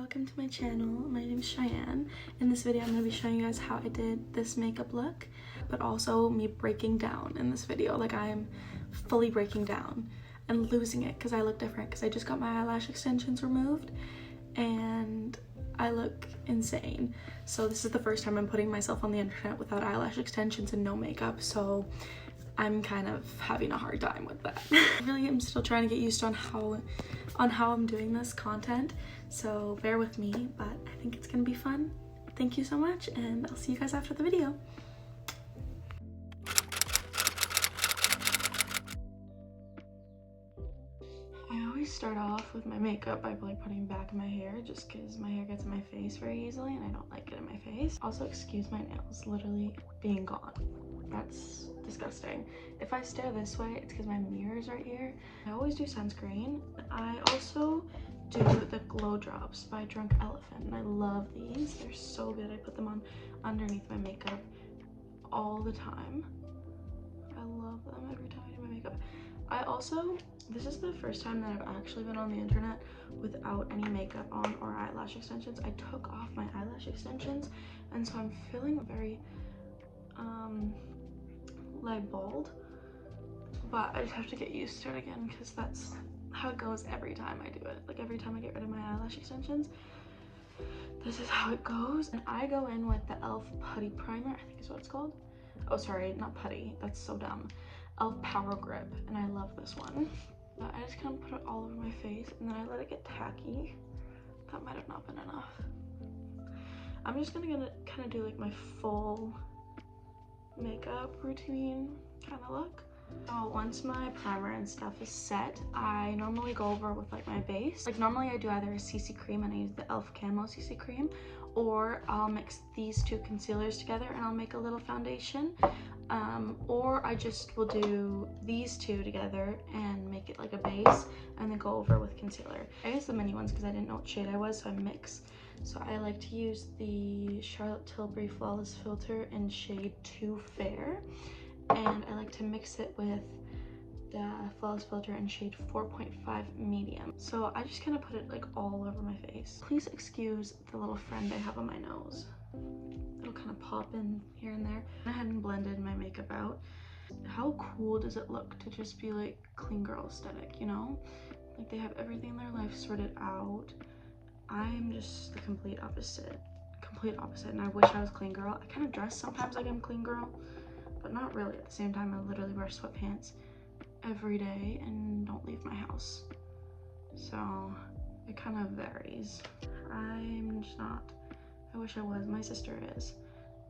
welcome to my channel. My name is Cheyenne. In this video I'm going to be showing you guys how I did this makeup look, but also me breaking down in this video. Like, I am fully breaking down and losing it because I look different because I just got my eyelash extensions removed and I look insane. So this is the first time I'm putting myself on the internet without eyelash extensions and no makeup, so I'm kind of having a hard time with that. I really am still trying to get used to on how I'm doing this content, so bear with me, but I think it's gonna be fun. Thank you so much, and I'll see you guys after the video. I always start off with my makeup by like putting back in my hair just because my hair gets in my face very easily and I don't like it in my face. Also, excuse my nails literally being gone. That's disgusting. If I stare this way, it's because my mirror is right here. I always do sunscreen. I also do the glow drops by Drunk Elephant, and I love these. They're so good. I put them on underneath my makeup all the time. I love them every time I do my makeup. I also, this is the first time that I've actually been on the internet without any makeup on or eyelash extensions. I took off my eyelash extensions, and so I'm feeling very like bald, but I just have to get used to it again because that's how it goes every time I do it. Like, every time I get rid of my eyelash extensions, this is how it goes. And I go in with the e.l.f. Putty Primer, I think is what it's called. Oh, sorry, not putty, that's so dumb. e.l.f. Power Grip, and I love this one. But I just kind of put it all over my face and then I let it get tacky. That might have not been enough. I'm just gonna kind of do like my full makeup routine kind of look. So once my primer and stuff is set, I normally go over with like my base. Like, normally I do either a CC cream and I use the e.l.f. Camo CC cream, or I'll mix these two concealers together and I'll make a little foundation, or I just will do these two together and make it like a base and then go over with concealer. I used the mini ones because I didn't know what shade I was, so I mix. So I like to use the Charlotte Tilbury Flawless Filter in shade 2 Fair, and I like to mix it with the Flawless Filter in shade 4.5 Medium. So I just kind of put it like all over my face. Please excuse the little friend I have on my nose. It'll kind of pop in here and there. I hadn't blended my makeup out. How cool does it look to just be like clean girl aesthetic, you know? Like, they have everything in their life sorted out. I'm just the complete opposite, and I wish I was clean girl. I kind of dress sometimes like I'm clean girl, but not really. At the same time, I literally wear sweatpants every day and don't leave my house, so it kind of varies. I'm just not. I wish I was. My sister is,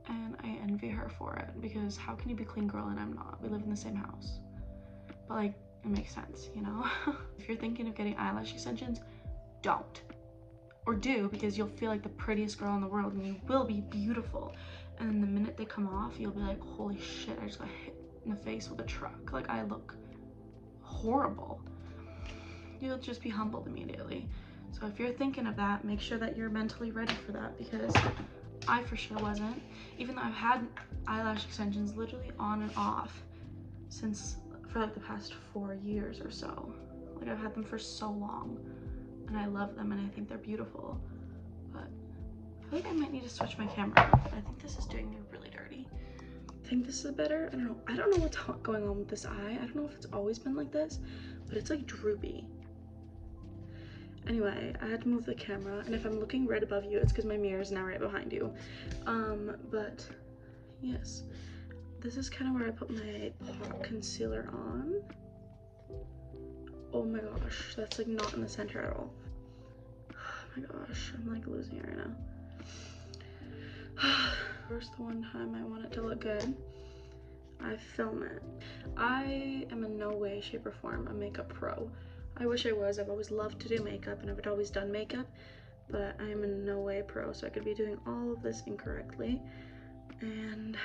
and I envy her for it, because how can you be clean girl and I'm not? We live in the same house, but like, it makes sense, you know? If you're thinking of getting eyelash extensions, don't. Or do, because you'll feel like the prettiest girl in the world and you will be beautiful, and then the minute they come off, you'll be like, holy shit, I just got hit in the face with a truck. Like, I look horrible. You'll just be humbled immediately. So if you're thinking of that, make sure that you're mentally ready for that, because I for sure wasn't. Even though I've had eyelash extensions literally on and off for like the past 4 years or so. Like, I've had them for so long, and I love them and I think they're beautiful, but I feel like I might need to switch my camera. I think this is doing me really dirty. I think this is better. I don't know what's going on with this eye. I don't know if it's always been like this, but it's like droopy. Anyway, I had to move the camera, and if I'm looking right above you, it's because my mirror is now right behind you. But yes, this is kind of where I put my pop concealer on. Oh my gosh, that's like not in the center at all. Oh my gosh, I'm like losing it right now. First, the one time I want it to look good, I film it. I am in no way, shape, or form a makeup pro. I wish I was. I've always loved to do makeup and I've always done makeup, but I am in no way pro, so I could be doing all of this incorrectly, and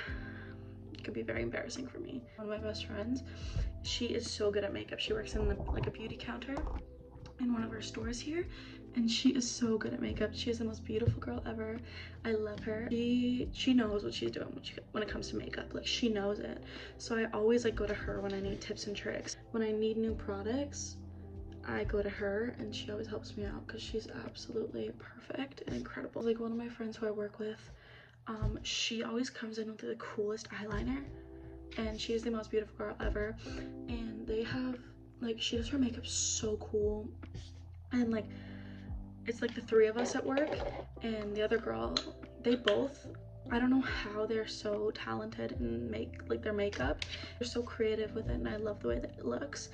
it could be very embarrassing for me. One of my best friends, she is so good at makeup. She works in like a beauty counter in one of our stores here, and she is so good at makeup. She is the most beautiful girl ever. I love her. She knows what she's doing when it comes to makeup. Like, she knows it. So I always like go to her when I need tips and tricks. When I need new products, I go to her and she always helps me out because she's absolutely perfect and incredible. Like one of my friends who I work with, she always comes in with the coolest eyeliner, and she is the most beautiful girl ever. And they have, like, she does her makeup so cool, and like it's like the three of us at work, and the other girl, they both, I don't know how they're so talented and make like their makeup. They're so creative with it, and I love the way that it looks.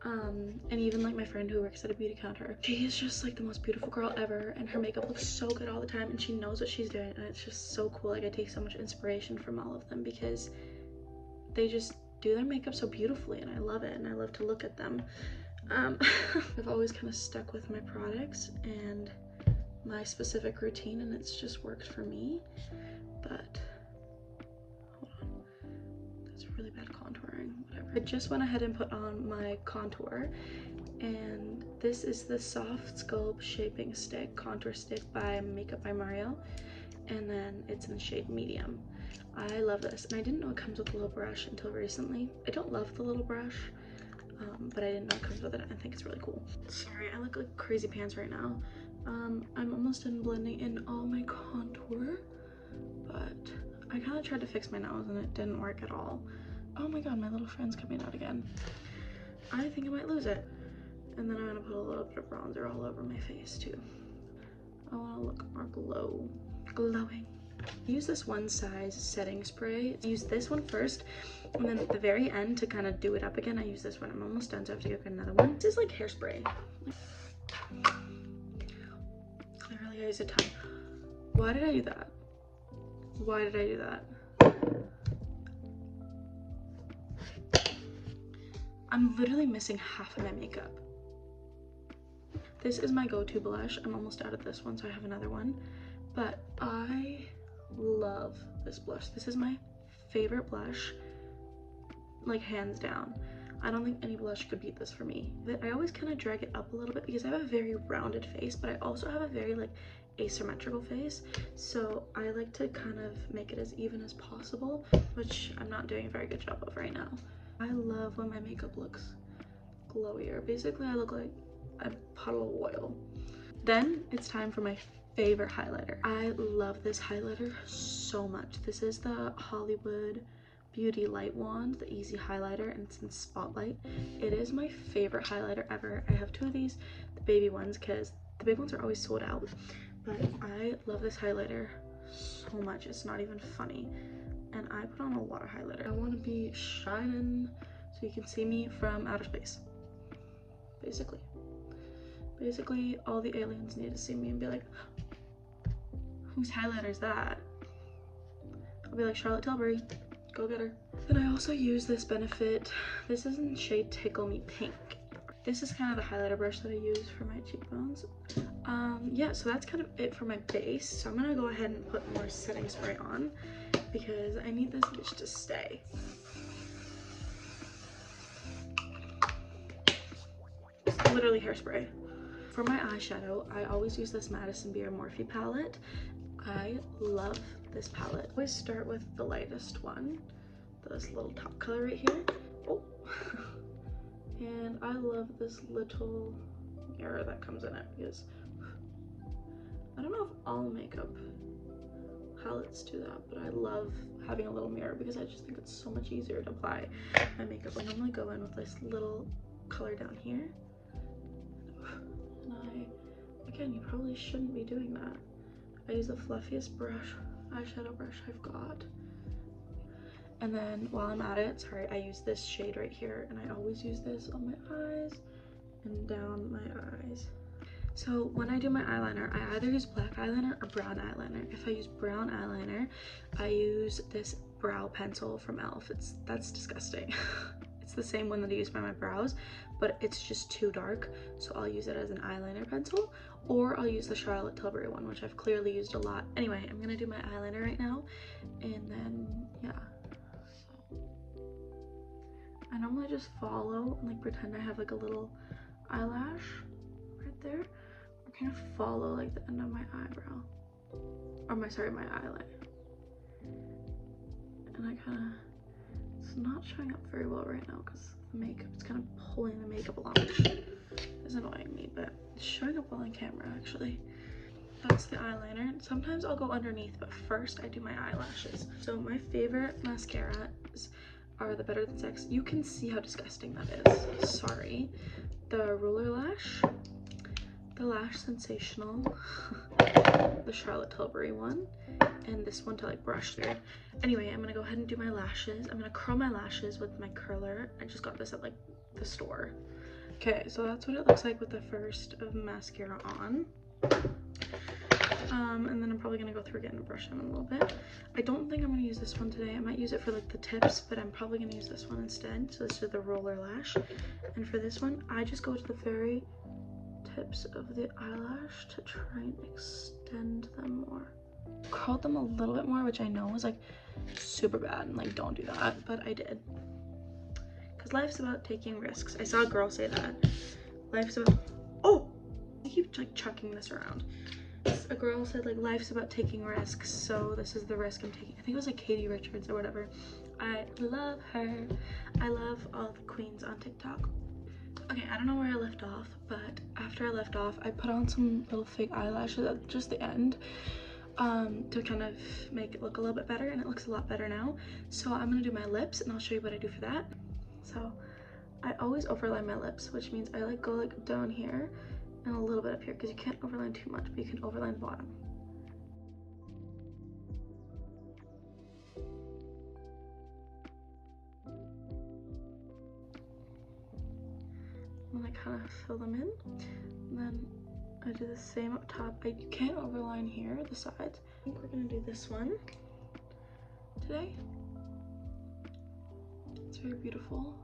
And even like my friend who works at a beauty counter, she is just like the most beautiful girl ever, and her makeup looks so good all the time, and she knows what she's doing, and it's just so cool. Like I take so much inspiration from all of them because they just do their makeup so beautifully, and I love it, and I love to look at them. I've always kind of stuck with my products and my specific routine, and it's just worked for me. But hold on, that's really bad contouring, whatever. I just went ahead and put on my contour, and this is the Soft Sculpt Shaping Stick Contour Stick by Makeup by Mario, and then it's in the shade medium. I love this, and I didn't know it comes with a little brush until recently. I don't love the little brush, but I didn't know it comes with it. I think it's really cool. Sorry, I look like crazy pants right now. I'm almost done blending in all my contour, but I kind of tried to fix my nose and it didn't work at all. Oh my god, my little friend's coming out again. I think I might lose it. And then I'm gonna put a little bit of bronzer all over my face too. I want to look more glowing. I use this one size setting spray. I use this one first, and then at the very end to kind of do it up again, I use this one. I'm almost done, so I have to get another one. This is like hairspray. Clearly I used a ton. Why did I do that? Why did I do that? I'm literally missing half of my makeup. This is my go-to blush. I'm almost out of this one, so I have another one. But I love this blush. This is my favorite blush, like hands down. I don't think any blush could beat this for me. But I always kind of drag it up a little bit because I have a very rounded face, but I also have a very like asymmetrical face. So I like to kind of make it as even as possible, which I'm not doing a very good job of right now. I love when my makeup looks glowier. Basically, I look like a puddle of oil. Then it's time for my favorite highlighter. I love this highlighter so much. This is the Hollywood Beauty Light Wand, the Easy Highlighter, and it's in Spotlight. It is my favorite highlighter ever. I have two of these, the baby ones, because the big ones are always sold out. But I love this highlighter so much. It's not even funny. And I put on a lot of highlighter. I want to be shining so you can see me from outer space, basically. Basically, all the aliens need to see me and be like, whose highlighter is that? I'll be like, Charlotte Tilbury, go get her. Then I also use this Benefit. This is in shade Tickle Me Pink. This is kind of the highlighter brush that I use for my cheekbones. Yeah, so that's kind of it for my base. So I'm gonna go ahead and put more setting spray on because I need this bitch to stay. It's literally hairspray. For my eyeshadow, I always use this Madison Morphe palette. I love this palette. I always start with the lightest one, this little top color right here. Oh. And I love this little mirror that comes in it because I don't know if all makeup palettes do that, but I love having a little mirror because I just think it's so much easier to apply my makeup. I normally go in with this little color down here. And again, you probably shouldn't be doing that. I use the fluffiest eyeshadow brush I've got. And then while I'm at it, sorry, I use this shade right here, and I always use this on my eyes and down my eyes. So when I do my eyeliner, I either use black eyeliner or brown eyeliner. If I use brown eyeliner, I use this brow pencil from e.l.f. That's disgusting. It's the same one that I use for my brows, but it's just too dark, so I'll use it as an eyeliner pencil, or I'll use the Charlotte Tilbury one, which I've clearly used a lot. Anyway, I'm gonna do my eyeliner right now, and then yeah. I normally just follow and like pretend I have like a little eyelash right there, or kind of follow like the end of my eyebrow, or my eyeliner. And I kind of, it's not showing up very well right now because the makeup, it's kind of pulling the makeup along. This is annoying me, but it's showing up well on camera actually. That's the eyeliner. Sometimes I'll go underneath, but first I do my eyelashes. So my favorite mascaras are the Better Than Sex. You can see how disgusting that is. Sorry. The Roller Lash, the Lash Sensational, the Charlotte Tilbury one, and this one to like brush through. Anyway, I'm gonna go ahead and do my lashes. I'm gonna curl my lashes with my curler. I just got this at like the store. Okay, so that's what it looks like with the first of mascara on. And then I'm probably gonna go through again and brush them a little bit. I don't think I'm gonna use this one today. I might use it for like the tips, but I'm probably gonna use this one instead. So this is the Roller Lash. And for this one, I just go to the very tips of the eyelash to try and extend them more. Curled them a little bit more, which I know is like super bad and like don't do that, but I did. Because life's about taking risks. I saw a girl say that. Life's about, oh, I keep like chucking this around. A girl said like life's about taking risks, so this is the risk I'm taking. I think it was like Katie Richards or whatever. I love her. I love all the queens on TikTok. Okay, I don't know where I left off, but after I left off, I put on some little fake eyelashes at just the end to kind of make it look a little bit better, and it looks a lot better now. So I'm gonna do my lips and I'll show you what I do for that. So I always overline my lips, which means I like go like down here and a little bit up here, because you can't overline too much, but you can overline the bottom. And then I kind of fill them in, and then I do the same up top. You can't overline here, the sides. I think we're gonna do this one today. It's very beautiful,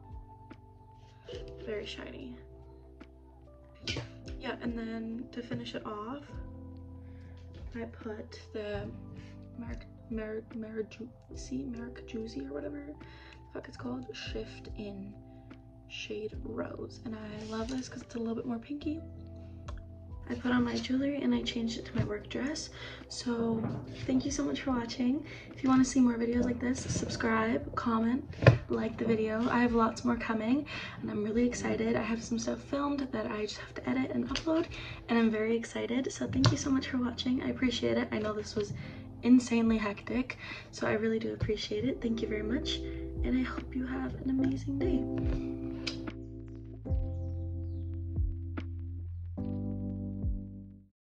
very shiny. Yeah, and then to finish it off, I put the Maracujzi or whatever the fuck it's called, Shift in shade Rose, and I love this because it's a little bit more pinky. I put on my jewelry and I changed it to my work dress. So thank you so much for watching. If you want to see more videos like this, subscribe, comment, like the video. I have lots more coming and I'm really excited. I have some stuff filmed that I just have to edit and upload, and I'm very excited. So thank you so much for watching. I appreciate it. I know this was insanely hectic, so I really do appreciate it. Thank you very much, and I hope you have an amazing day.